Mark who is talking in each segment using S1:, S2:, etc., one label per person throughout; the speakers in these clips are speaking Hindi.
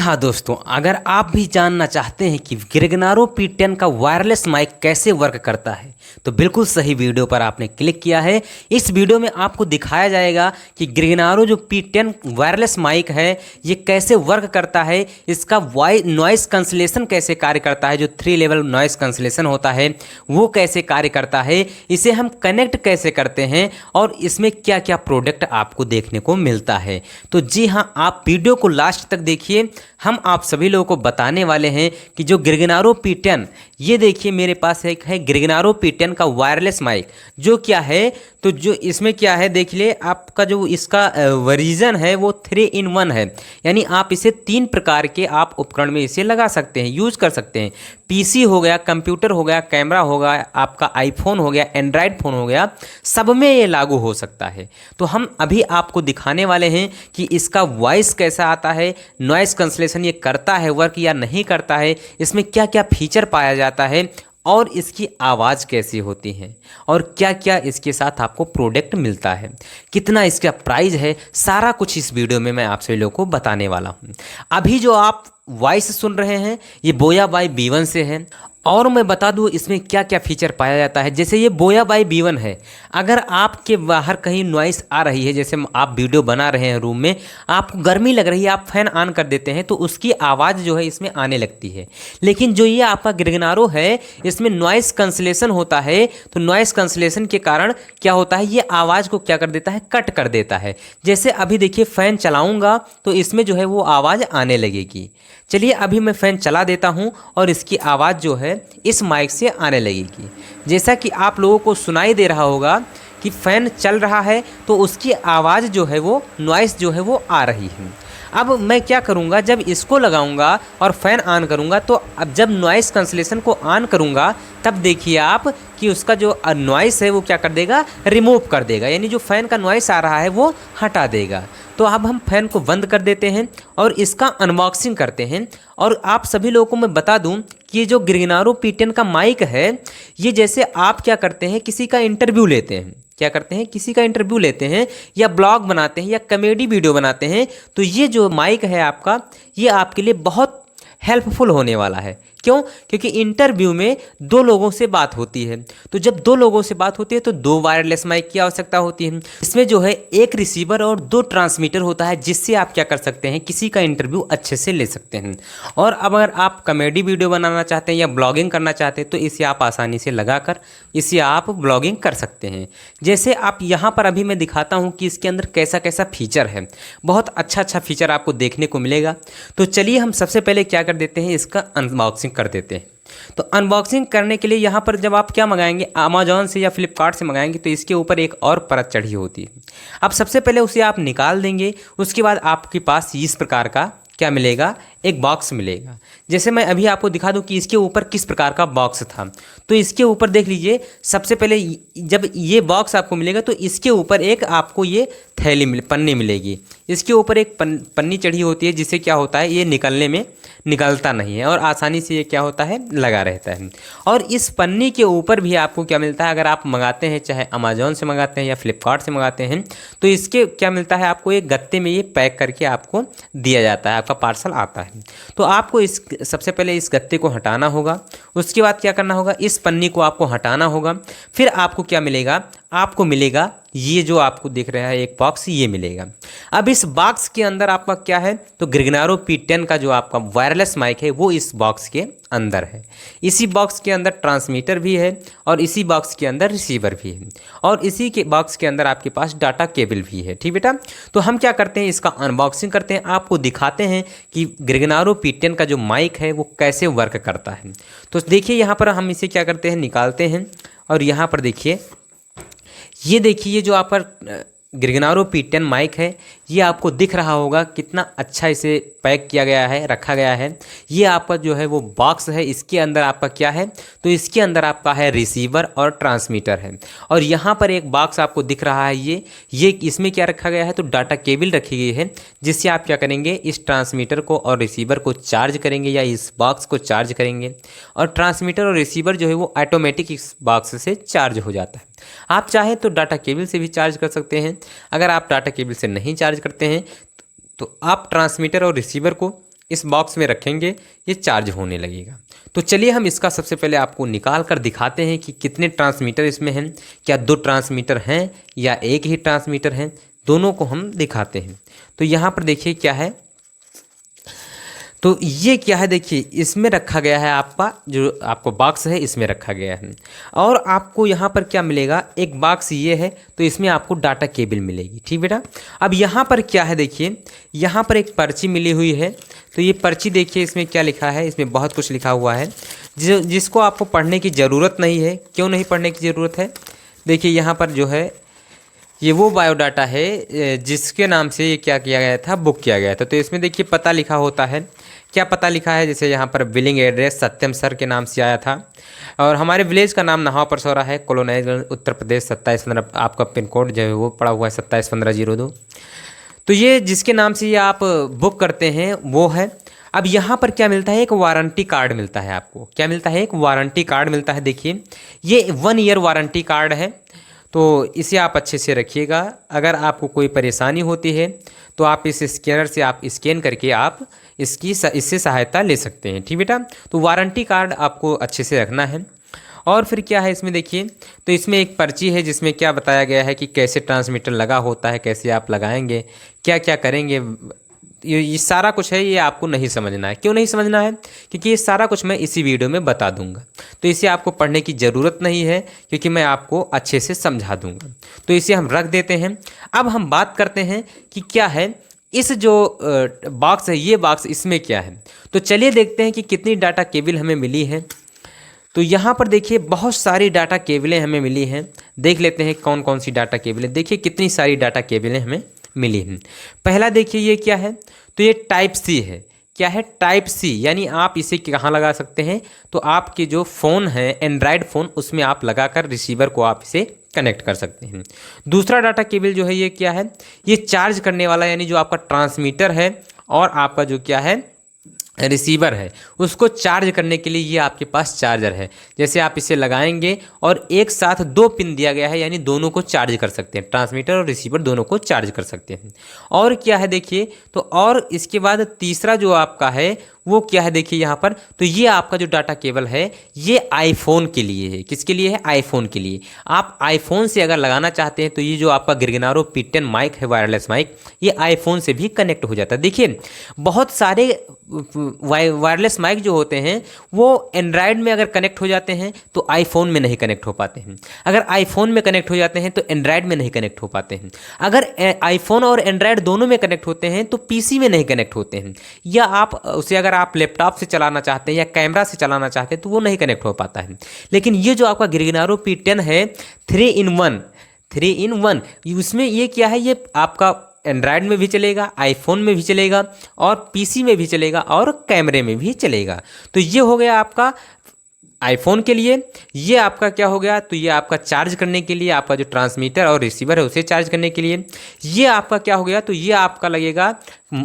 S1: हाँ दोस्तों, अगर आप भी जानना चाहते हैं कि गिरगनारो P10 का वायरलेस माइक कैसे वर्क करता है तो बिल्कुल सही वीडियो पर आपने क्लिक किया है। इस वीडियो में आपको दिखाया जाएगा कि गिरगनारो जो P10 वायरलेस माइक है ये कैसे वर्क करता है, इसका नॉइस कैंसलेशन कैसे कार्य करता है, जो 3 लेवल नॉइस कैंसलेशन होता है वो कैसे कार्य करता है, इसे हम कनेक्ट कैसे करते हैं और इसमें क्या क्या प्रोडक्ट आपको देखने को मिलता है। तो जी हाँ, आप वीडियो को लास्ट तक देखिए। हम आप सभी लोगों को बताने वाले हैं कि जो गिरगनारो P10, ये देखिए मेरे पास एक है गिरगनारो P10 का वायरलेस माइक। जो क्या है, तो जो इसमें क्या है देख लिए, आपका जो इसका वर्जन है वो 3-in-1 है, यानी आप इसे 3 प्रकार के आप उपकरण में इसे लगा सकते हैं, यूज कर सकते हैं। पीसी हो गया, कंप्यूटर हो गया, कैमरा हो गया, आपका आईफोन हो गया, एंड्रॉयड फ़ोन हो गया, सब में ये लागू हो सकता है। तो हम अभी आपको दिखाने वाले हैं कि इसका वॉइस कैसा आता है, नॉइस कैंसलेशन ये करता है वर्क या नहीं करता है, इसमें क्या क्या फीचर पाया जाता है और इसकी आवाज़ कैसी होती है और क्या क्या इसके साथ आपको प्रोडक्ट मिलता है, कितना इसका प्राइस है, सारा कुछ इस वीडियो में मैं आप सभी लोगों को बताने वाला हूँ। अभी जो आप वॉइस सुन रहे हैं ये बोया बाई B1 से है और मैं बता दूं इसमें क्या क्या फीचर पाया जाता है। जैसे ये बोया बाई B1 है, अगर आपके बाहर कहीं नॉइस आ रही है, जैसे आप वीडियो बना रहे हैं रूम में, आपको गर्मी लग रही है, आप फैन ऑन कर देते हैं तो उसकी आवाज़ जो है इसमें आने लगती है। लेकिन जो ये आपका गिरगनारो है इसमें नॉइस कैंसलेशन होता है, तो नॉइस कैंसलेशन के कारण क्या होता है, ये आवाज़ को क्या कर देता है, कट कर देता है। जैसे अभी देखिए फ़ैन चलाऊँगा तो इसमें जो है वो आवाज़ आने लगेगी। चलिए अभी मैं फ़ैन चला देता हूं और इसकी आवाज़ जो है इस माइक से आने लगेगी। जैसा कि आप लोगों को सुनाई दे रहा होगा कि फ़ैन चल रहा है तो उसकी आवाज़ जो है वो नॉइस जो है वो आ रही है। अब मैं क्या करूंगा, जब इसको लगाऊंगा और फ़ैन ऑन करूंगा तो अब जब नॉइस कैंसलेशन को ऑन करूंगा तब देखिए आप कि उसका जो नॉइस है वो क्या कर देगा, रिमूव कर देगा, यानी जो फ़ैन का नॉइस आ रहा है वो हटा देगा। तो अब हम फ़ैन को बंद कर देते हैं और इसका अनबॉक्सिंग करते हैं। और आप सभी लोगों को मैं बता दूं कि ये जो गिरगनारो P10 का माइक है, ये जैसे आप क्या करते हैं, किसी का इंटरव्यू लेते हैं, क्या करते हैं, किसी का इंटरव्यू लेते हैं या ब्लॉग बनाते हैं या कॉमेडी वीडियो बनाते हैं, तो ये जो माइक है आपका, ये आपके लिए बहुत हेल्पफुल होने वाला है। क्यों? क्योंकि इंटरव्यू में 2 लोगों से बात होती है, तो जब 2 लोगों से बात होती है तो 2 वायरलेस माइक की आवश्यकता होती है। इसमें जो है 1 रिसीवर और 2 ट्रांसमीटर होता है, जिससे आप क्या कर सकते हैं, किसी का इंटरव्यू अच्छे से ले सकते हैं। और अगर आप कॉमेडी वीडियो बनाना चाहते हैं या ब्लॉगिंग करना चाहते हैं तो इसे आप आसानी से लगाकर इसे आप ब्लॉगिंग कर सकते हैं। जैसे आप यहाँ पर अभी मैं दिखाता हूँ कि इसके अंदर कैसा कैसा फीचर है, बहुत अच्छा अच्छा फीचर आपको देखने को मिलेगा। तो चलिए हम सबसे पहले क्या कर देते हैं, इसका अनबॉक्सिंग कर देते हैं। तो अनबॉक्सिंग करने के लिए यहाँ पर जब आप क्या मंगाएंगे, अमेजॉन से या फ्लिपकार्ट से मंगाएंगे तो इसके ऊपर एक और परत चढ़ी होती है। अब सबसे पहले उसे आप निकाल देंगे, उसके बाद आपके पास इस प्रकार का क्या मिलेगा, एक बॉक्स मिलेगा। जैसे मैं अभी आपको दिखा दूं कि इसके ऊपर किस प्रकार का बॉक्स था, तो इसके ऊपर देख लीजिए, सबसे पहले जब ये बॉक्स आपको मिलेगा तो इसके ऊपर एक आपको ये पन्नी मिलेगी। इसके ऊपर एक पन्नी चढ़ी होती है, जिससे क्या होता है, ये निकलने में निकलता नहीं है और आसानी से ये क्या होता है, लगा रहता है। और इस पन्नी के ऊपर भी आपको क्या मिलता है, अगर आप मंगाते हैं, चाहे अमेजॉन से मंगाते हैं या फ्लिपकार्ट से मंगाते हैं, तो इसके क्या मिलता है, आपको एक गत्ते में ये पैक करके आपको दिया जाता है, आपका पार्सल आता है। तो आपको इस सबसे पहले इस गत्ते को हटाना होगा, उसके बाद क्या करना होगा, इस पन्नी को आपको हटाना होगा। फिर आपको क्या मिलेगा, आपको मिलेगा ये जो आपको दिख रहा है एक बॉक्स, ये मिलेगा। अब इस बॉक्स के अंदर आपका क्या है, तो गिरगनारो P10 का जो आपका वायरलेस माइक है वो इस बॉक्स के अंदर है। इसी बॉक्स के अंदर ट्रांसमीटर भी है और इसी बॉक्स के अंदर रिसीवर भी है और इसी के बॉक्स के अंदर आपके पास डाटा केबल भी है। ठीक बेटा, तो हम क्या करते हैं, इसका अनबॉक्सिंग करते हैं, आपको दिखाते हैं कि गिरगनारो P10 का जो माइक है वो कैसे वर्क करता है। तो देखिए यहाँ पर हम इसे क्या करते हैं, निकालते हैं और यहाँ पर देखिए, ये देखिए, ये जो आपका गिरगनारो P10 माइक है, ये आपको दिख रहा होगा कितना अच्छा इसे पैक किया गया है, रखा गया है। ये आपका जो है वो बॉक्स है, इसके अंदर आपका क्या है, तो इसके अंदर आपका है रिसीवर और ट्रांसमीटर है। और यहाँ पर एक बॉक्स आपको दिख रहा है, ये इसमें क्या रखा गया है, तो डाटा केबल रखी गई है, जिससे आप क्या करेंगे, इस ट्रांसमीटर को और रिसीवर को चार्ज करेंगे या इस बॉक्स को चार्ज करेंगे। और ट्रांसमीटर और रिसीवर जो है वो ऑटोमेटिक इस बॉक्स से चार्ज हो जाता है। आप चाहें तो डाटा केबल से भी चार्ज कर सकते हैं। अगर आप डाटा केबल से नहीं चार्ज करते हैं तो आप ट्रांसमीटर और रिसीवर को इस बॉक्स में रखेंगे ये चार्ज होने लगेगा। तो चलिए हम इसका सबसे पहले आपको निकाल कर दिखाते हैं कि कितने ट्रांसमीटर इसमें हैं, क्या 2 ट्रांसमीटर हैं या एक ही ट्रांसमीटर हैं, दोनों को हम दिखाते हैं। तो यहाँ पर देखिए क्या है, तो ये क्या है, देखिए इसमें रखा गया है आपका जो आपको बॉक्स है इसमें रखा गया है। और आपको यहाँ पर क्या मिलेगा, एक बॉक्स ये है तो इसमें आपको डाटा केबल मिलेगी। ठीक बेटा, अब यहाँ पर क्या है, देखिए यहाँ पर एक पर्ची मिली हुई है। तो ये पर्ची देखिए इसमें क्या लिखा है, इसमें बहुत कुछ लिखा हुआ है जिसको आपको पढ़ने की ज़रूरत नहीं है। क्यों नहीं पढ़ने की ज़रूरत है, देखिए यहाँ पर जो है ये वो बायोडाटा है जिसके नाम से ये क्या किया गया था, बुक किया गया था। तो इसमें देखिए पता लिखा होता है, क्या पता लिखा है, जैसे यहाँ पर बिलिंग एड्रेस सत्यम सर के नाम से आया था और हमारे विलेज का नाम नहावा परसौरा है, कॉलोनाइजगंज उत्तर प्रदेश 2715, आपका पिन कोड जो है वो पड़ा हुआ है 271502। तो ये जिसके नाम से ये आप बुक करते हैं वो है। अब यहाँ पर क्या मिलता है, एक वारंटी कार्ड मिलता है आपको। क्या मिलता है, एक वारंटी कार्ड मिलता है। देखिए ये 1 ईयर वारंटी कार्ड है, तो इसे आप अच्छे से रखिएगा। अगर आपको कोई परेशानी होती है तो आप इस स्कैनर से आप स्कैन करके आप इससे सहायता ले सकते हैं। ठीक बेटा, तो वारंटी कार्ड आपको अच्छे से रखना है। और फिर क्या है इसमें देखिए, तो इसमें एक पर्ची है जिसमें क्या बताया गया है कि कैसे ट्रांसमीटर लगा होता है, कैसे आप लगाएंगे, क्या क्या करेंगे। ये सारा कुछ है, ये आपको नहीं समझना है। क्यों नहीं समझना है, क्योंकि ये सारा कुछ मैं इसी वीडियो में बता दूंगा। तो इसे आपको पढ़ने की ज़रूरत नहीं है क्योंकि मैं आपको अच्छे से समझा दूंगा। तो इसे हम रख देते हैं। अब हम बात करते हैं कि क्या है इस जो बॉक्स है, ये बॉक्स इसमें क्या है। तो चलिए देखते हैं कि कितनी डाटा केबल हमें मिली है। तो यहाँ पर देखिए बहुत सारी डाटा केबलें हमें मिली हैं। देख लेते हैं कौन कौन सी डाटा केबलें। देखिए कितनी सारी डाटा केबलें हमें मिली हैं। पहला देखिए ये क्या है, तो ये टाइप सी है। क्या है, टाइप सी, यानी आप इसे कहाँ लगा सकते हैं, तो आपके जो फ़ोन है एंड्रॉयड फ़ोन उसमें आप लगाकर रिसीवर को आप इसे कनेक्ट कर सकते हैं। दूसरा डाटा केबल जो है ये क्या है, ये चार्ज करने वाला, यानी जो आपका ट्रांसमीटर है और आपका जो क्या है रिसीवर है उसको चार्ज करने के लिए ये आपके पास चार्जर है। जैसे आप इसे लगाएंगे और एक साथ 2 पिन दिया गया है, यानी दोनों को चार्ज कर सकते हैं, ट्रांसमीटर और रिसीवर दोनों को चार्ज कर सकते हैं। और क्या है देखिए, तो और इसके बाद तीसरा जो आपका है वो क्या है, देखिए यहाँ पर, तो ये आपका जो डाटा केबल है ये आईफोन के लिए है। किसके लिए है, आईफोन के लिए। आप आईफोन से अगर लगाना चाहते हैं तो ये जो आपका गिरगिनारो P10 माइक है, वायरलेस माइक, ये आईफोन से भी कनेक्ट हो जाता है। देखिए बहुत सारे वायरलेस माइक जो होते हैं वो एंड्रॉयड में अगर कनेक्ट हो जाते हैं तो आईफोन में नहीं कनेक्ट हो पाते हैं, अगर आईफोन में कनेक्ट हो जाते हैं तो एंड्रॉयड में नहीं कनेक्ट हो पाते हैं, अगर आईफोन और एंड्रॉयड दोनों में कनेक्ट होते हैं तो पीसी में नहीं कनेक्ट होते हैं, या आप उसे अगर आप लैपटॉप से चलाना चाहते हैं या कैमरा से चलाना चाहते हैं तो वो नहीं कनेक्ट हो पाता है। लेकिन ये जो आपका गिरगिनारो P10 है 3 in 1 उसमें ये क्या है, ये आपका एंड्रॉयड में भी चलेगा, आईफोन में भी चलेगा और पीसी में भी चलेगा और कैमरे में भी चलेगा। तो ये हो गया आपका आईफोन के लिए। ये आपका क्या हो गया, तो ये आपका चार्ज करने के लिए, आपका जो ट्रांसमीटर और रिसीवर है उसे चार्ज करने के लिए। ये आपका क्या हो गया, तो ये आपका लगेगा,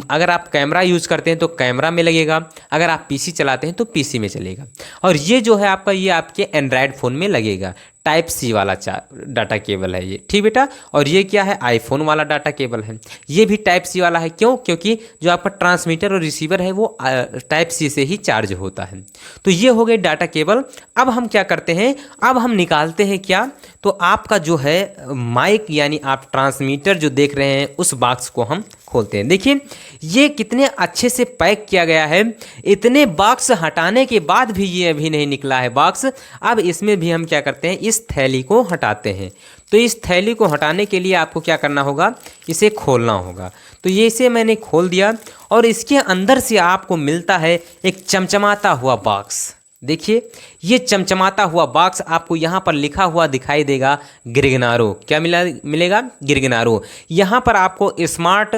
S1: अगर आप कैमरा यूज़ करते हैं तो कैमरा में लगेगा, अगर आप पीसी चलाते हैं तो पीसी में चलेगा। और ये जो है आपका, ये आपके एंड्रॉयड फ़ोन में लगेगा। टाइप सी वाला डाटा केबल है ये, ठीक बेटा। और ये क्या है, आईफोन वाला डाटा केबल है, ये भी टाइप सी वाला है। क्यों, क्योंकि जो आपका ट्रांसमीटर और रिसीवर है वो टाइप सी से ही चार्ज होता है। तो ये हो गई डाटा केबल। अब हम क्या करते हैं, अब हम निकालते हैं क्या, तो आपका जो है माइक यानी आप ट्रांसमीटर जो देख रहे हैं उस बॉक्स को हम खोलते हैं। देखिए ये कितने अच्छे से पैक किया गया है। इतने बॉक्स हटाने के बाद भी ये अभी नहीं निकला है बॉक्स। अब इसमें भी हम क्या करते हैं, इस थैली को हटाते हैं। तो इस थैली को हटाने के लिए आपको क्या करना होगा, इसे खोलना होगा। तो ये इसे मैंने खोल दिया और इसके अंदर से आपको मिलता है एक चमचमाता हुआ बॉक्स। देखिए ये चमचमाता हुआ बॉक्स आपको यहाँ पर लिखा हुआ दिखाई देगा गिरगिनारो। क्या मिलेगा, गिरगिनारो। यहाँ पर आपको स्मार्ट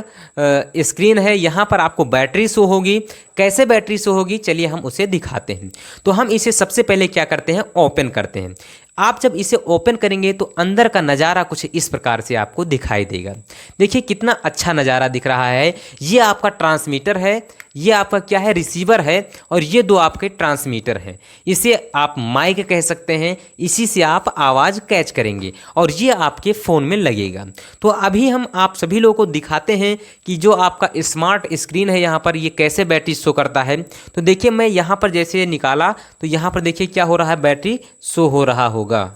S1: स्क्रीन है, यहाँ पर आपको बैटरी शो होगी। कैसे बैटरी शो होगी, चलिए हम उसे दिखाते हैं। तो हम इसे सबसे पहले क्या करते हैं, ओपन करते हैं। आप जब इसे ओपन करेंगे तो अंदर का नज़ारा कुछ इस प्रकार से आपको दिखाई देगा। देखिए कितना अच्छा नज़ारा दिख रहा है। ये आपका ट्रांसमीटर है, ये आपका क्या है, रिसीवर है, और ये दो आपके ट्रांसमीटर हैं। इसे आप माइक कह सकते हैं, इसी से आप आवाज़ कैच करेंगे और ये आपके फ़ोन में लगेगा। तो अभी हम आप सभी लोगों को दिखाते हैं कि जो आपका स्मार्ट स्क्रीन है यहाँ पर ये कैसे बैटरी शो करता है। तो देखिए मैं यहाँ पर जैसे निकाला तो यहाँ पर देखिए क्या हो रहा है, बैटरी शो हो रहा होगा।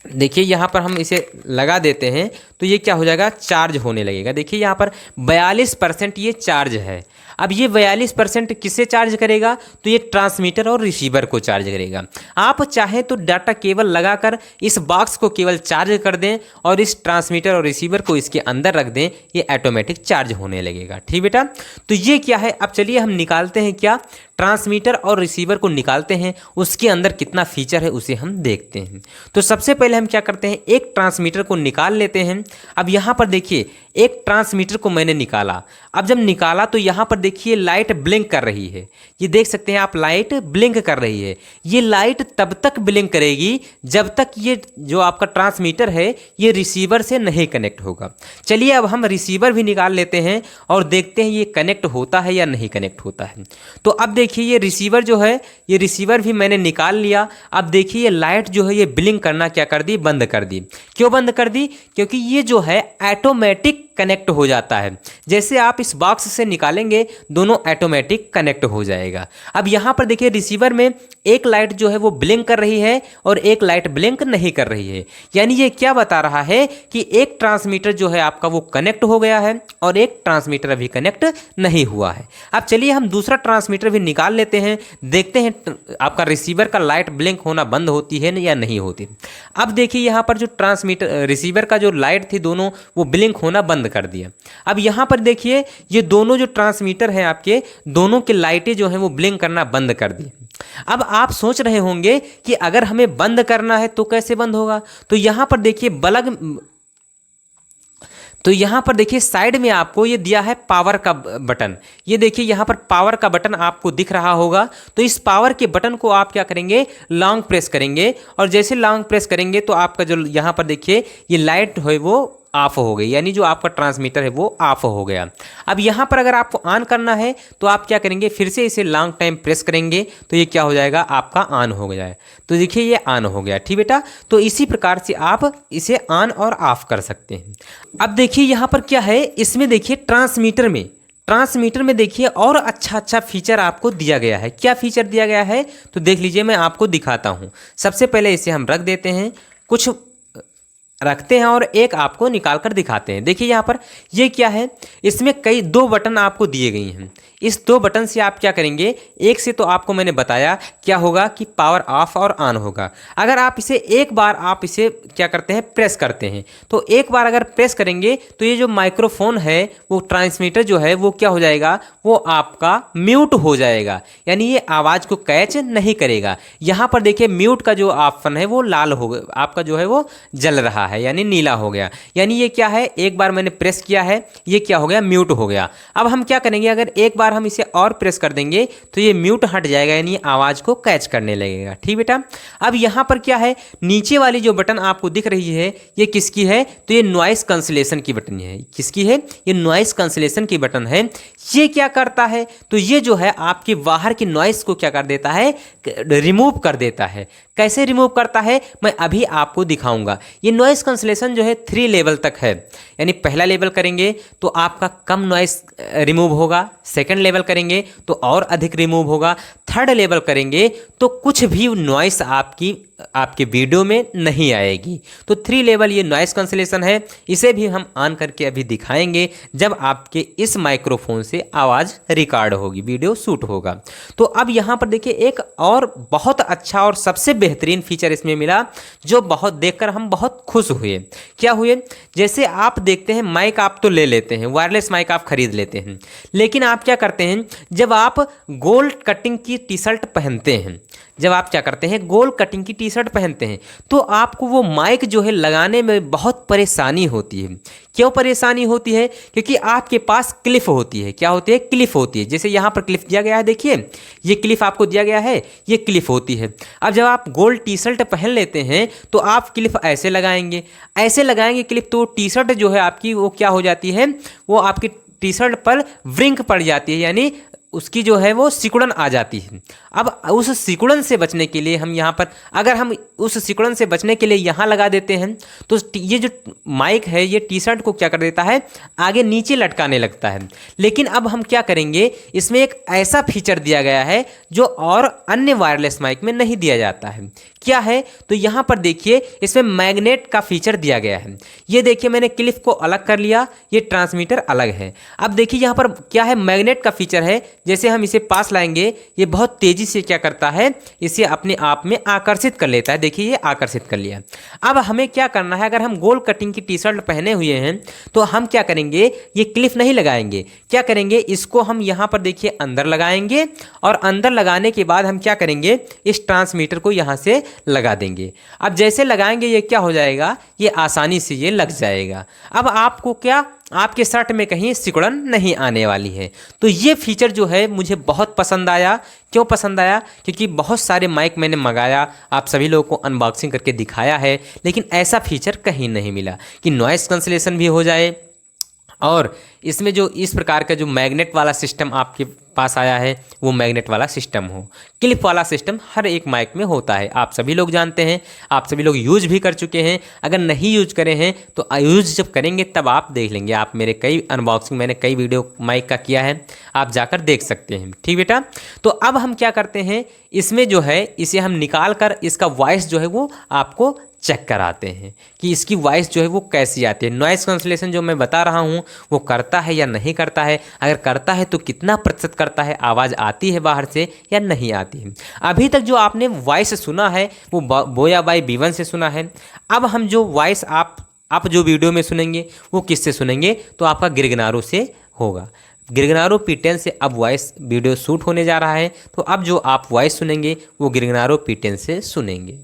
S1: देखिए यहाँ पर हम इसे लगा देते हैं तो ये क्या हो जाएगा, चार्ज होने लगेगा। देखिए यहाँ पर 42% ये चार्ज है। अब ये 42% किसे चार्ज करेगा, तो ये ट्रांसमीटर और रिसीवर को चार्ज करेगा। आप चाहें तो डाटा केबल लगाकर इस बॉक्स को केवल चार्ज कर दें और इस ट्रांसमीटर और रिसीवर को इसके अंदर रख दें, ये ऑटोमेटिक चार्ज होने लगेगा। ठीक बेटा, तो ये क्या है, अब चलिए हम निकालते हैं क्या, ट्रांसमीटर और रिसीवर को निकालते हैं, उसके अंदर कितना फीचर है उसे हम देखते हैं। तो सबसे पहले हम क्या करते हैं, एक ट्रांसमीटर को निकाल लेते हैं। अब यहाँ पर देखिए एक ट्रांसमीटर को मैंने निकाला। अब जब निकाला तो यहाँ पर देखिए लाइट ब्लिंक कर रही है, ये देख सकते हैं आप, लाइट ब्लिंक कर रही है। ये लाइट तब तक ब्लिंक करेगी जब तक ये जो आपका ट्रांसमीटर है ये रिसीवर से नहीं कनेक्ट होगा। चलिए अब हम रिसीवर भी निकाल लेते हैं और देखते हैं ये कनेक्ट होता है या नहीं कनेक्ट होता है। तो अब देखिए ये रिसीवर जो है, ये रिसीवर भी मैंने निकाल लिया। अब देखिए ये लाइट जो है ये ब्लिंक करना क्या कर दी, बंद कर दी। क्यों बंद कर दी, क्योंकि ये जो है ऑटोमेटिक कनेक्ट हो जाता है। जैसे आप इस बॉक्स से निकालेंगे दोनों ऑटोमेटिक कनेक्ट हो जाएगा। अब यहाँ पर देखिए रिसीवर में एक लाइट जो है वो ब्लिंक कर रही है और एक लाइट ब्लिंक नहीं कर रही है। यानी ये क्या बता रहा है कि एक ट्रांसमीटर जो है आपका वो कनेक्ट हो गया है और एक ट्रांसमीटर अभी कनेक्ट नहीं हुआ है। अब चलिए हम दूसरा ट्रांसमीटर भी निकाल लेते हैं, देखते हैं आपका रिसीवर का लाइट ब्लिंक होना बंद होती है या नहीं होती। अब देखिए यहाँ पर जो ट्रांसमीटर रिसीवर का जो लाइट थी दोनों वो ब्लिंक होना बंद कर दिया। अब यहाँ पर देखिए ये दोनों जो ट्रांसमीटर हैं आपके, दोनों की लाइटें जो हैं वो ब्लिंक करना बंद कर दी। अब आप सोच रहे होंगे कि अगर हमें बंद करना है तो कैसे बंद होगा, तो यहाँ पर देखिए तो यहाँ पर देखिए साइड में आपको ये दिया है पावर का बटन। ये देखिए यहाँ पर पावर का बटन आपको दिख रहा होगा। तो इस पावर के बटन को आप क्या करेंगे, लॉन्ग प्रेस करेंगे और जैसे लॉन्ग प्रेस करेंगे तो आपका जो यहाँ पर देखिए ये लाइट है वो ऑफ हो गई, यानी जो आपका ट्रांसमीटर है वो ऑफ हो गया। अब यहाँ पर अगर आपको ऑन करना है तो आप क्या करेंगे, फिर से इसे लॉन्ग टाइम प्रेस करेंगे तो ये क्या हो जाएगा, आपका ऑन हो गया है। तो देखिए ये ऑन हो गया। ठीक बेटा, तो इसी प्रकार से आप इसे ऑन और ऑफ कर सकते हैं। अब देखिए यहाँ पर क्या है, इसमें देखिए ट्रांसमीटर में देखिए और अच्छा फीचर आपको दिया गया है। क्या फीचर दिया गया है तो देख लीजिए, मैं आपको दिखाता हूँ। सबसे पहले इसे हम रख देते हैं, कुछ रखते हैं और एक आपको निकाल कर दिखाते हैं। देखिए यहाँ पर ये क्या है, इसमें कई दो बटन आपको दिए गई हैं। इस दो बटन से आप क्या करेंगे, एक से तो आपको मैंने बताया क्या होगा कि पावर ऑफ और ऑन होगा। अगर आप इसे एक बार आप इसे क्या करते हैं, प्रेस करते हैं, तो एक बार अगर प्रेस करेंगे तो ये जो माइक्रोफोन है वो ट्रांसमीटर जो है वो क्या हो जाएगा, वो आपका म्यूट हो जाएगा, यानी ये आवाज़ को कैच नहीं करेगा। यहाँ पर देखिए म्यूट का जो ऑप्शन है वो लाल हो गया, आपका जो है वो जल रहा है, यानी नीला हो गया। यानी ये क्या है, एक बार मैंने प्रेस किया है, ये क्या हो गया, म्यूट हो गया। अब हम क्या करेंगे, अगर एक बार हम इसे और प्रेस कर देंगे तो ये म्यूट हट जाएगा, यानी आवाज़ को कैच करने लगेगा। ठीक बेटा, अब यहाँ पर क्या है, नीचे वाली जो बटन आपको दिख रही है ये किसकी है, तो ये नॉइस कैंसिलेशन की बटन है। किसकी है, ये नॉइस कैंसिलेशन की बटन है। ये क्या करता है, तो ये जो है आपके बाहर की नॉइस को क्या कर देता है, रिमूव कर देता है। कैसे रिमूव करता है मैं अभी आपको दिखाऊंगा। ये नॉइस कैंसिलेशन जो है 3 लेवल तक है, यानी पहला लेवल करेंगे तो आपका कम नॉइस रिमूव होगा, सेकंड लेवल करेंगे तो और अधिक रिमूव होगा, थर्ड लेवल करेंगे तो कुछ भी नॉइस आपके वीडियो में नहीं आएगी। तो 3 लेवल ये नॉइस कैंसिलेशन है। इसे भी हम ऑन करके अभी दिखाएंगे जब आपके इस माइक्रोफोन से आवाज़ रिकॉर्ड होगी, वीडियो शूट होगा। तो अब यहाँ पर देखिए एक और बहुत अच्छा और सबसे बेहतरीन फीचर इसमें मिला, जो बहुत देखकर हम बहुत खुश हुए। क्या हुए, जैसे आप देखते हैं माइक आप तो ले लेते हैं, वायरलेस माइक आप खरीद लेते हैं, लेकिन आप क्या करते हैं, जब आप गोल्ड कटिंग की टी शर्ट पहनते हैं, जब आप क्या करते हैं, गोल कटिंग की टी शर्ट पहनते हैं, तो आपको वो माइक जो है लगाने में बहुत परेशानी होती है। क्यों परेशानी होती है? क्योंकि आपके पास क्लिप होती है। क्या होती है? क्लिप होती है। जैसे यहाँ पर क्लिप दिया गया है, देखिए ये क्लिप आपको दिया गया है, ये क्लिप होती है। अब जब आप गोल टी शर्ट पहन लेते हैं तो आप क्लिप ऐसे लगाएंगे क्लिप, तो टी शर्ट जो है आपकी वो क्या हो जाती है, वो आपकी टी शर्ट पर व्रिंक पड़ जाती है, यानी उसकी जो है वो सिकुड़न आ जाती है। अब उस सिकुड़न से बचने के लिए हम यहाँ पर, अगर हम उस सिकुड़न से बचने के लिए यहाँ लगा देते हैं तो ये जो माइक है ये टी शर्ट को क्या कर देता है, आगे नीचे लटकाने लगता है। लेकिन अब हम क्या करेंगे, इसमें एक ऐसा फीचर दिया गया है जो और अन्य वायरलेस माइक में नहीं दिया जाता है। क्या है? तो यहाँ पर देखिए, इसमें मैग्नेट का फीचर दिया गया है। ये देखिए मैंने क्लिप को अलग कर लिया, ये ट्रांसमीटर अलग है। अब देखिए यहाँ पर क्या है, मैग्नेट का फीचर है। जैसे हम इसे पास लाएंगे, ये बहुत तेजी से क्या करता है, इसे अपने आप में आकर्षित कर लेता है। देखिए ये आकर्षित कर लिया। अब हमें क्या करना है, अगर हम गोल कटिंग की टी शर्ट पहने हुए हैं तो हम क्या करेंगे, ये क्लिप नहीं लगाएंगे। क्या करेंगे, इसको हम यहाँ पर देखिए अंदर लगाएंगे, और अंदर लगाने के बाद हम क्या करेंगे, इस ट्रांसमीटर को यहाँ से लगा देंगे। अब जैसे लगाएंगे ये क्या हो जाएगा, ये आसानी से ये लग जाएगा। अब आपको क्या, आपके शर्ट में कहीं सिकुड़न नहीं आने वाली है। तो ये फीचर जो है मुझे बहुत पसंद आया। क्यों पसंद आया? क्योंकि बहुत सारे माइक मैंने मंगाया, आप सभी लोगों को अनबॉक्सिंग करके दिखाया है, लेकिन ऐसा फीचर कहीं नहीं मिला कि नॉइस कैंसलेशन भी हो जाए, और इसमें जो इस प्रकार का जो मैग्नेट वाला सिस्टम आपके पास आया है वो मैग्नेट वाला सिस्टम हो। क्लिप वाला सिस्टम हर एक माइक में होता है, आप सभी लोग जानते हैं, आप सभी लोग यूज भी कर चुके हैं। अगर नहीं यूज करे हैं तो यूज जब करेंगे तब आप देख लेंगे। आप मेरे कई अनबॉक्सिंग, मैंने कई वीडियो माइक का किया है, आप जाकर देख सकते हैं। ठीक बेटा, तो अब हम क्या करते हैं, इसमें जो है इसे हम निकाल कर इसका वॉइस जो है वो आपको चेक कराते हैं कि इसकी वॉइस जो है वो कैसी आती है। नॉइस कैंसलेशन जो मैं बता रहा हूँ वो करता है या नहीं करता है, अगर करता है तो कितना प्रतिशत करता है, आवाज़ आती है बाहर से या नहीं आती है। अभी तक जो आपने वॉइस सुना है वो बोया बाई B1 से सुना है। अब हम जो वॉइस आप जो वीडियो में सुनेंगे वो किससे सुनेंगे, तो आपका गिरगनारो से होगा। गिरगनारो P10 से अब वॉइस वीडियो शूट होने जा रहा है, तो अब जो आप वॉइस सुनेंगे वो गिरगनारो P10 से सुनेंगे।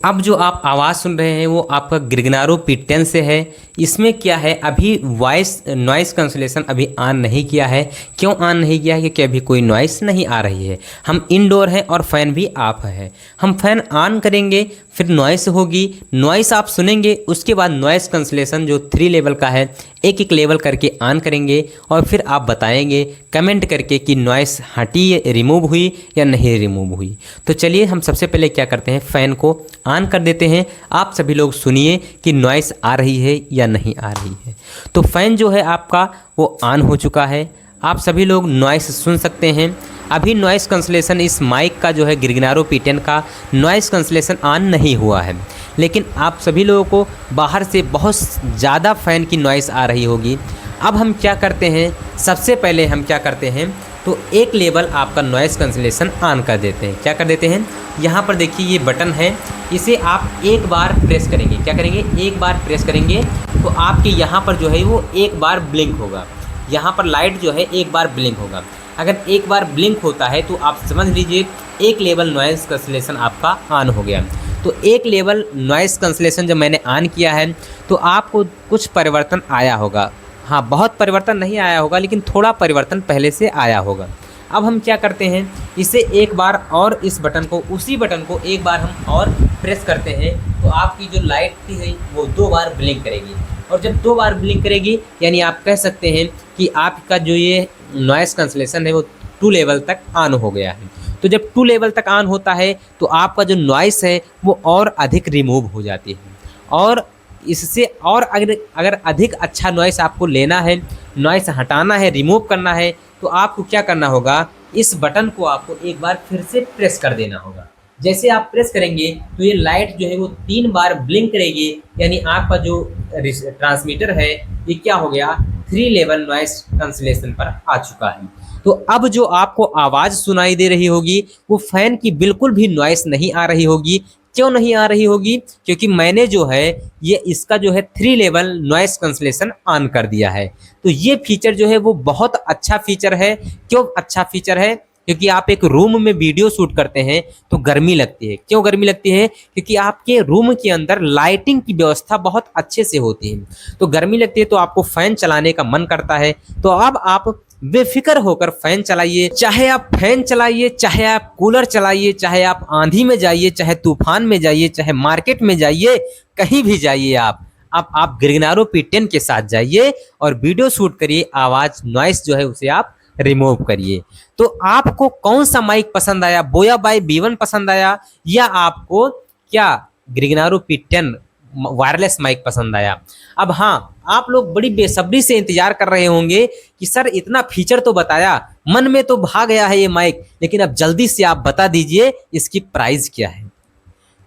S1: अब जो आप आवाज़ सुन रहे हैं वो आपका गिरगनारो P10 से है। इसमें क्या है, अभी वॉइस नॉइस कैंसलेशन अभी ऑन नहीं किया है। क्यों ऑन नहीं किया है? क्योंकि अभी कोई नॉइस नहीं आ रही है। हम इनडोर हैं और फ़ैन भी ऑफ है। हम फ़ैन ऑन करेंगे फिर नॉइस होगी, नॉइस आप सुनेंगे, उसके बाद नॉइस कैंसलेशन जो 3 लेवल का है एक एक लेवल करके ऑन करेंगे, और फिर आप बताएंगे कमेंट करके कि नॉइस हटी, रिमूव हुई या नहीं रिमूव हुई। तो चलिए हम सबसे पहले क्या करते हैं, फ़ैन को ऑन कर देते हैं। आप सभी लोग सुनिए कि नॉइस आ रही है या नहीं आ रही है। तो फ़ैन जो है आपका वो ऑन हो चुका है, आप सभी लोग नॉइस सुन सकते हैं। अभी नॉइस कैंसलेशन इस माइक का जो है गिरगनारो P10 का नॉइस कैंसलेशन ऑन नहीं हुआ है, लेकिन आप सभी लोगों को बाहर से बहुत ज़्यादा फ़ैन की नॉइस आ रही होगी। अब हम क्या करते हैं, सबसे पहले हम क्या करते हैं, तो एक लेवल आपका नॉइस कैंसलेशन ऑन कर देते हैं। क्या कर देते हैं, यहाँ पर देखिए ये बटन है, इसे आप एक बार प्रेस करेंगे। क्या करेंगे, एक बार प्रेस करेंगे तो आपके यहाँ पर जो है वो एक बार ब्लिंक होगा। यहाँ पर लाइट जो है एक बार ब्लिंक होगा। अगर एक बार ब्लिंक होता है तो आप समझ लीजिए एक लेवल नॉइस कैंसलेशन आपका ऑन हो गया। तो एक लेवल नॉइस कैंसलेशन जब मैंने ऑन किया है तो आपको कुछ परिवर्तन आया होगा। हाँ, बहुत परिवर्तन नहीं आया होगा, लेकिन थोड़ा परिवर्तन पहले से आया होगा। अब हम क्या करते हैं, इसे एक बार और इस बटन को, उसी बटन को एक बार हम और प्रेस करते हैं तो आपकी जो लाइट है वो 2 बार ब्लिंक करेगी। और जब 2 बार ब्लिंक करेगी यानी आप कह सकते हैं कि आपका जो ये नॉइस कैंसलेशन है वो 2 लेवल तक ऑन हो गया है। तो जब 2 लेवल तक ऑन होता है तो आपका जो नॉइस है वो और अधिक रिमूव हो जाती है। और इससे और अगर अधिक अच्छा नॉइस आपको लेना है, नॉइस हटाना है, रिमूव करना है, तो आपको क्या करना होगा, इस बटन को आपको एक बार फिर से प्रेस कर देना होगा। जैसे आप प्रेस करेंगे तो ये लाइट जो है वो 3 बार ब्लिंक करेगी, यानी आपका जो ट्रांसमीटर है ये क्या हो गया, 3 लेवल नॉइस कैंसलेशन पर आ चुका है। तो अब जो आपको आवाज़ सुनाई दे रही होगी वो फ़ैन की बिल्कुल भी नॉइस नहीं आ रही होगी। क्यों नहीं आ रही होगी, क्योंकि मैंने जो है ये इसका जो है 3 लेवल नॉइस कैंसलेशन ऑन कर दिया है। तो ये फीचर जो है वो बहुत अच्छा फीचर है। क्यों अच्छा फीचर है, क्योंकि आप एक रूम में वीडियो शूट करते हैं तो गर्मी लगती है। क्यों गर्मी लगती है? क्योंकि आपके रूम के अंदर लाइटिंग की व्यवस्था बहुत अच्छे से होती है, तो गर्मी लगती है तो आपको फैन चलाने का मन करता है। तो अब आप बेफिक्र होकर फैन चलाइए, चाहे आप फैन चलाइए, चाहे आप कूलर चलाइए, चाहे आप आंधी में जाइए, चाहे तूफान में जाइए, चाहे मार्केट में जाइए, कहीं भी जाइए आप गिरगिनारो P10 के साथ जाइए और वीडियो शूट करिए। आवाज नॉइस जो है उसे आप रिमूव करिए। तो आपको कौन सा माइक पसंद आया? बोया बाई B1 पसंद आया या आपको क्या गिरगिनारो P10 वायरलेस माइक पसंद आया? अब हाँ, आप लोग बड़ी बेसब्री से इंतजार कर रहे होंगे कि सर इतना फीचर तो बताया, मन में तो भा गया है ये माइक, लेकिन अब जल्दी से आप बता दीजिए इसकी प्राइस क्या है।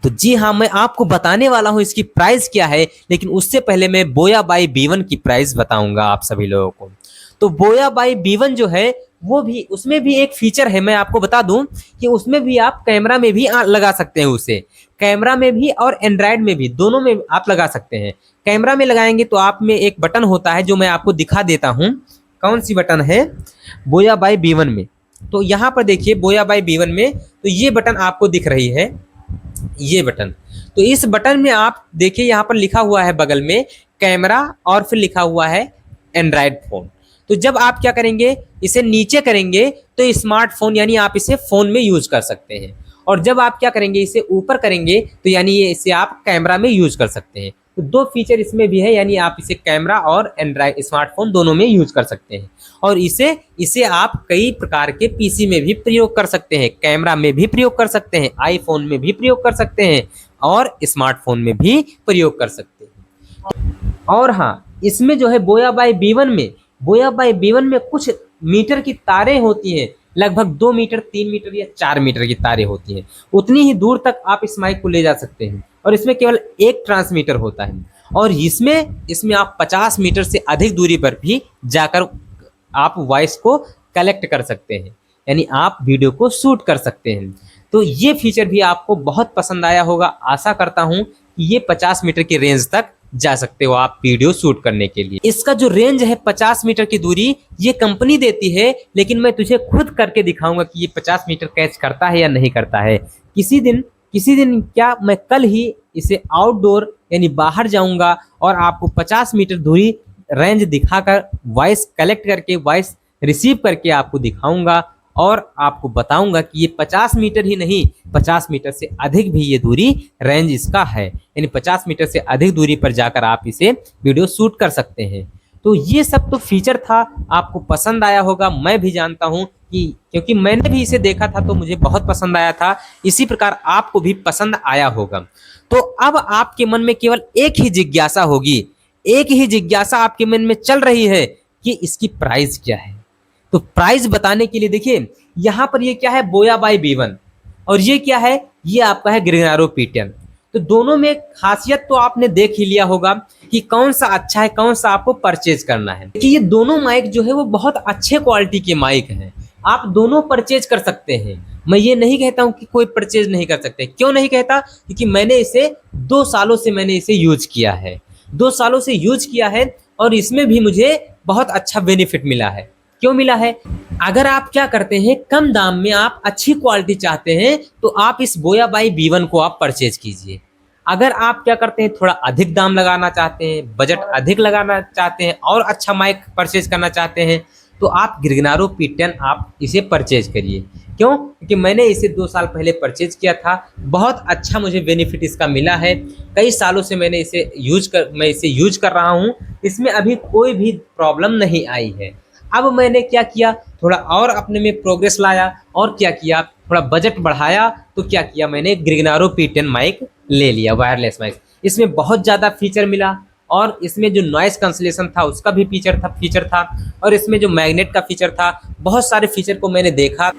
S1: तो जी हाँ, मैं आपको बताने वाला हूँ इसकी प्राइस क्या है, लेकिन उससे पहले मैं बोया बाई B1 की प्राइस बताऊंगा आप सभी लोगों को। तो बोया बाई B1 जो है वो भी, उसमें भी एक फीचर है, मैं आपको बता दूं कि उसमें भी आप कैमरा में भी लगा सकते हैं उसे। कैमरा में भी और एंड्रॉयड में भी, दोनों में आप लगा सकते हैं। कैमरा में लगाएंगे तो आप में एक बटन होता है जो मैं आपको दिखा देता हूँ। कौन सी बटन है बोया बाई B1 में? तो यहाँ पर देखिए बोया बाई B1 में, तो ये बटन आपको दिख रही है, ये बटन। तो इस बटन में आप देखिए यहाँ पर लिखा हुआ है बगल में कैमरा और फिर लिखा हुआ है एंड्रॉयड फोन। तो जब आप क्या करेंगे, इसे नीचे करेंगे तो स्मार्टफोन यानी आप इसे फोन में यूज कर सकते हैं, और जब आप क्या करेंगे इसे ऊपर करेंगे तो यानी ये इसे आप कैमरा में यूज कर सकते हैं। तो दो फीचर इसमें भी है, यानी आप इसे कैमरा और एंड्रॉयड स्मार्टफोन दोनों में यूज कर सकते हैं। और इसे आप कई प्रकार के पीसी में भी प्रयोग कर सकते हैं, कैमरा में भी प्रयोग कर सकते हैं, आईफोन में भी प्रयोग कर सकते हैं और स्मार्टफोन में भी प्रयोग कर सकते हैं। और हाँ, इसमें जो है बोया बाई B1 में कुछ मीटर की तारें होती हैं, लगभग 2 मीटर, 3 मीटर या 4 मीटर की तारें होती हैं। उतनी ही दूर तक आप इस माइक को ले जा सकते हैं, और इसमें केवल एक ट्रांसमीटर होता है, और इसमें आप 50 मीटर से अधिक दूरी पर भी जाकर आप वॉइस को कलेक्ट कर सकते हैं, यानी आप वीडियो को शूट कर सकते हैं। तो ये फीचर भी आपको बहुत पसंद आया होगा। आशा करता हूँ कि ये 50 मीटर की रेंज तक जा सकते हो आप वीडियो शूट करने के लिए। इसका जो रेंज है 50 मीटर की दूरी, ये कंपनी देती है, लेकिन मैं तुझे खुद करके दिखाऊंगा कि ये 50 मीटर कैच करता है या नहीं करता है। किसी दिन क्या, मैं कल ही इसे आउटडोर यानी बाहर जाऊंगा और आपको 50 मीटर दूरी रेंज दिखाकर वॉइस कलेक्ट करके, वॉइस रिसीव करके आपको दिखाऊंगा, और आपको बताऊंगा कि ये 50 मीटर ही नहीं, 50 मीटर से अधिक भी ये दूरी रेंज इसका है, यानी 50 मीटर से अधिक दूरी पर जाकर आप इसे वीडियो शूट कर सकते हैं। तो ये सब तो फीचर था, आपको पसंद आया होगा, मैं भी जानता हूँ कि क्योंकि मैंने भी इसे देखा था तो मुझे बहुत पसंद आया था। इसी प्रकार आपको भी पसंद आया होगा। तो अब आपके मन में केवल एक ही जिज्ञासा होगी, एक ही जिज्ञासा आपके मन में चल रही है कि इसकी प्राइस क्या है। तो प्राइस बताने के लिए देखिए यहाँ पर ये क्या है, बोया बाई B1, और ये क्या है, ये आपका है गिरगिनारो P10। तो दोनों में खासियत तो आपने देख ही लिया होगा कि कौन सा अच्छा है, कौन सा आपको परचेज करना है। कि ये दोनों माइक जो है वो बहुत अच्छे क्वालिटी के माइक हैं, आप दोनों परचेज कर सकते हैं। मैं ये नहीं कहता हूँ कि कोई परचेज नहीं कर सकते। क्यों नहीं कहता? क्योंकि मैंने इसे 2 सालों से मैंने इसे यूज किया है, 2 सालों से यूज किया है, और इसमें भी मुझे बहुत अच्छा बेनिफिट मिला है। क्यों मिला है? अगर आप क्या करते हैं, कम दाम में आप अच्छी क्वालिटी चाहते हैं तो आप इस बोया बाई B1 को आप परचेज कीजिए। अगर आप क्या करते हैं, थोड़ा अधिक दाम लगाना चाहते हैं, बजट अधिक लगाना चाहते हैं और अच्छा माइक परचेज करना चाहते हैं, तो आप गिरगिनारो P10 आप इसे परचेज करिए। क्यों? क्योंकि मैंने इसे 2 साल पहले परचेज किया था, बहुत अच्छा मुझे बेनिफिट इसका मिला है। कई सालों से मैं इसे यूज कर रहा हूँ, इसमें अभी कोई भी प्रॉब्लम नहीं आई है। अब मैंने क्या किया, थोड़ा और अपने में प्रोग्रेस लाया, और क्या किया, थोड़ा बजट बढ़ाया, तो क्या किया, मैंने गिरगिनारो P10 माइक ले लिया, वायरलेस माइक। इसमें बहुत ज़्यादा फीचर मिला, और इसमें जो नॉइस कैंसलेशन था उसका भी फीचर था, और इसमें जो मैग्नेट का फीचर था, बहुत सारे फीचर को मैंने देखा।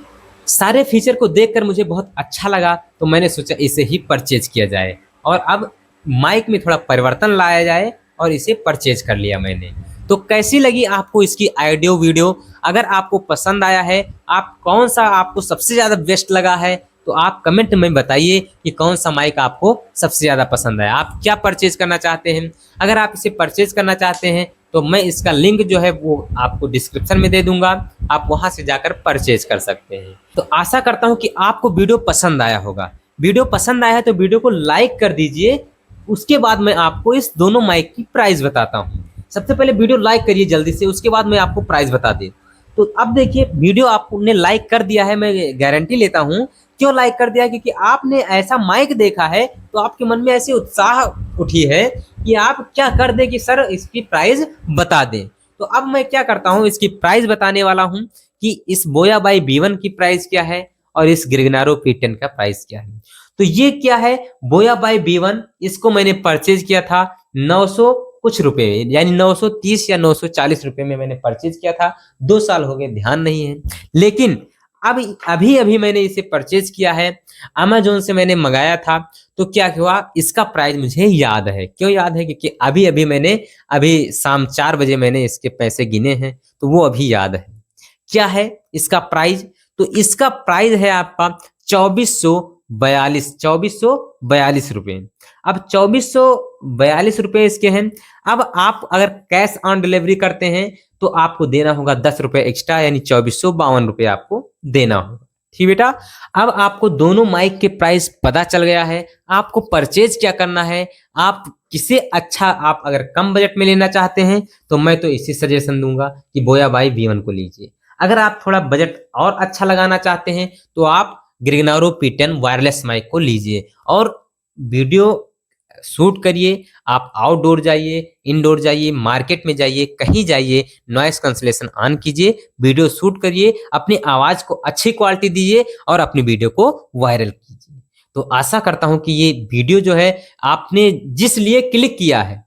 S1: सारे फीचर को देखकर मुझे बहुत अच्छा लगा, तो मैंने सोचा इसे ही परचेज किया जाए, और अब माइक में थोड़ा परिवर्तन लाया जाए, और इसे परचेज कर लिया मैंने। तो कैसी लगी आपको इसकी ऑडियो वीडियो? अगर आपको पसंद आया है, आप कौन सा आपको सबसे ज़्यादा बेस्ट लगा है, तो आप कमेंट में बताइए कि कौन सा माइक आपको सबसे ज़्यादा पसंद आया, आप क्या परचेज करना चाहते हैं। अगर आप इसे परचेज करना चाहते हैं तो मैं इसका लिंक जो है वो आपको डिस्क्रिप्शन में दे दूंगा, आप वहां से जाकर परचेज कर सकते हैं। तो आशा करता हूं कि आपको वीडियो पसंद आया होगा। वीडियो पसंद आया है तो वीडियो को लाइक कर दीजिए। उसके बाद मैं आपको इस दोनों माइक की प्राइस बताता हूँ। सबसे पहले वीडियो लाइक करिए जल्दी से, उसके बाद मैं आपको प्राइस बता दे। तो अब देखिए, वीडियो आपने लाइक कर दिया है, मैं गारंटी लेता हूँ। क्यों लाइक कर दिया? क्योंकि आपने ऐसा माइक देखा है तो आपके मन में ऐसी उत्साह उठी है कि आप क्या कर दे कि सर इसकी प्राइस बता दें। तो अब मैं क्या करता हूँ, इसकी प्राइस बताने वाला हूँ कि इस बोया बाई B1 की प्राइस क्या है और इस गिरगिनारो P10 का प्राइस क्या है। तो ये क्या है, बोया बाई B1, इसको मैंने परचेज किया था 900 कुछ रुपए, यानी 930 या 940 रुपए में मैंने परचेज किया था। 2 साल हो गए, ध्यान नहीं है। लेकिन अब अभी अभी मैंने इसे परचेज किया है, अमेजोन से मैंने मंगाया था। तो क्या हुआ, इसका प्राइस मुझे याद है। क्यों याद है? क्योंकि अभी अभी मैंने शाम 4 बजे मैंने इसके पैसे गिने हैं, तो वो अभी याद है। क्या है इसका प्राइस? तो इसका प्राइस है आपका 2442 रुपए। अब 2442 रुपए इसके हैं। अब आप अगर कैश ऑन डिलीवरी करते हैं तो आपको देना होगा 10 रुपए एक्स्ट्रा, यानी 2452 रुपए आपको देना होगा। ठीक बेटा, अब आपको दोनों माइक के प्राइस पता चल गया है। आपको परचेज क्या करना है, आप किसे अच्छा, आप अगर कम बजट में लेना चाहते हैं तो मैं तो इसी सजेशन दूंगा कि बोया बाई B1 को लीजिए। अगर आप थोड़ा बजट और अच्छा लगाना चाहते हैं तो आप गिरगिनारो P10 वायरलेस माइक को लीजिए और वीडियो शूट करिए। आप आउटडोर जाइए, इनडोर जाइए, मार्केट में जाइए, कहीं जाइए, नॉइस कैंसलेशन ऑन कीजिए, वीडियो शूट करिए, अपनी आवाज को अच्छी क्वालिटी दीजिए और अपनी वीडियो को वायरल कीजिए। तो आशा करता हूं कि ये वीडियो जो है आपने जिस लिए क्लिक किया है,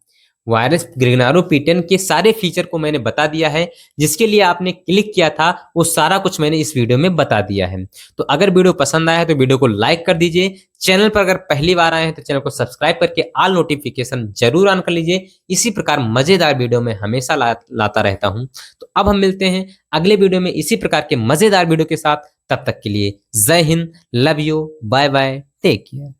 S1: वायरलेस गिरगिनारो P10 के सारे फीचर को मैंने बता दिया है। जिसके लिए आपने क्लिक किया था वो सारा कुछ मैंने इस वीडियो में बता दिया है। तो अगर वीडियो पसंद आया है तो वीडियो को लाइक कर दीजिए। चैनल पर अगर पहली बार आए हैं तो चैनल को सब्सक्राइब करके ऑल नोटिफिकेशन जरूर ऑन कर लीजिए। इसी प्रकार मजेदार वीडियो में हमेशा लाता रहता हूं। तो अब हम मिलते हैं अगले वीडियो में इसी प्रकार के मजेदार वीडियो के साथ। तब तक के लिए Jai Hind, love you, bye bye, take care.